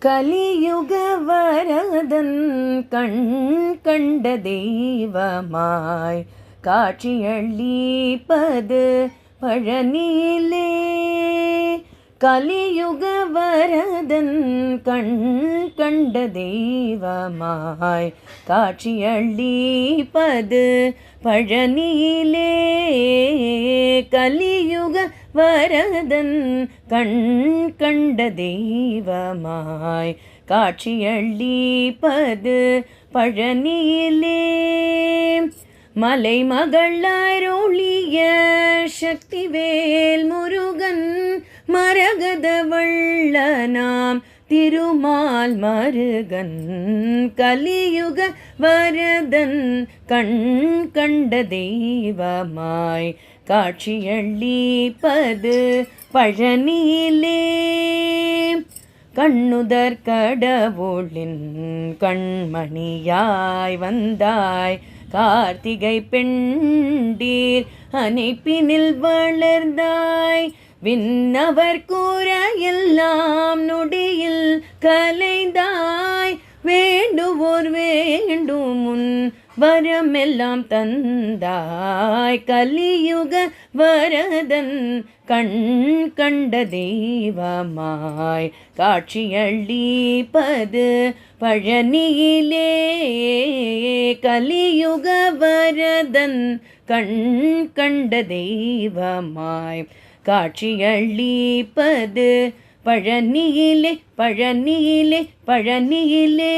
கலியுக வரதன் கண் கண்ட தெய்வமாய் காட்சியளிப்பது பழனியிலே. கலியுக வரதன் கண் கண்ட தெய்வமாய் காட்சியளிப்பது பழனியிலே. கலியுக வரதன் கண் கண்ட தெய்வமாய் காட்சியளிப்பது பழனியிலே. மலைமகள் அருளிய சக்திவேல் முருகன் மரகத வள்ளனாம் திருமால் மருகன். கலியுக வரதன் கண் கண்ட தெய்வமாய் காட்சியளிப்பது பழனியிலே. கண்ணுதற் கடவுளின் கண்மணியாய் வந்தாய் கார்த்திகை பெண்டீர் அணைப்பினில் வளர்ந்தாய். விண்ணவர் கூற எல்லாம் நொடியில் கலைந்தாய். வேண்டுவோர் வேண்டும் முன் வரமெல்லாம் தந்தாய். கலியுக வரதன் கண் கண்ட தெய்வமாய் காட்சியளிப்பது பழனியிலே. கலியுக வரதன் கண் கண்ட தெய்வமாய் காட்சியளிப்பது பழனியிலே பழனியிலே பழனியிலே.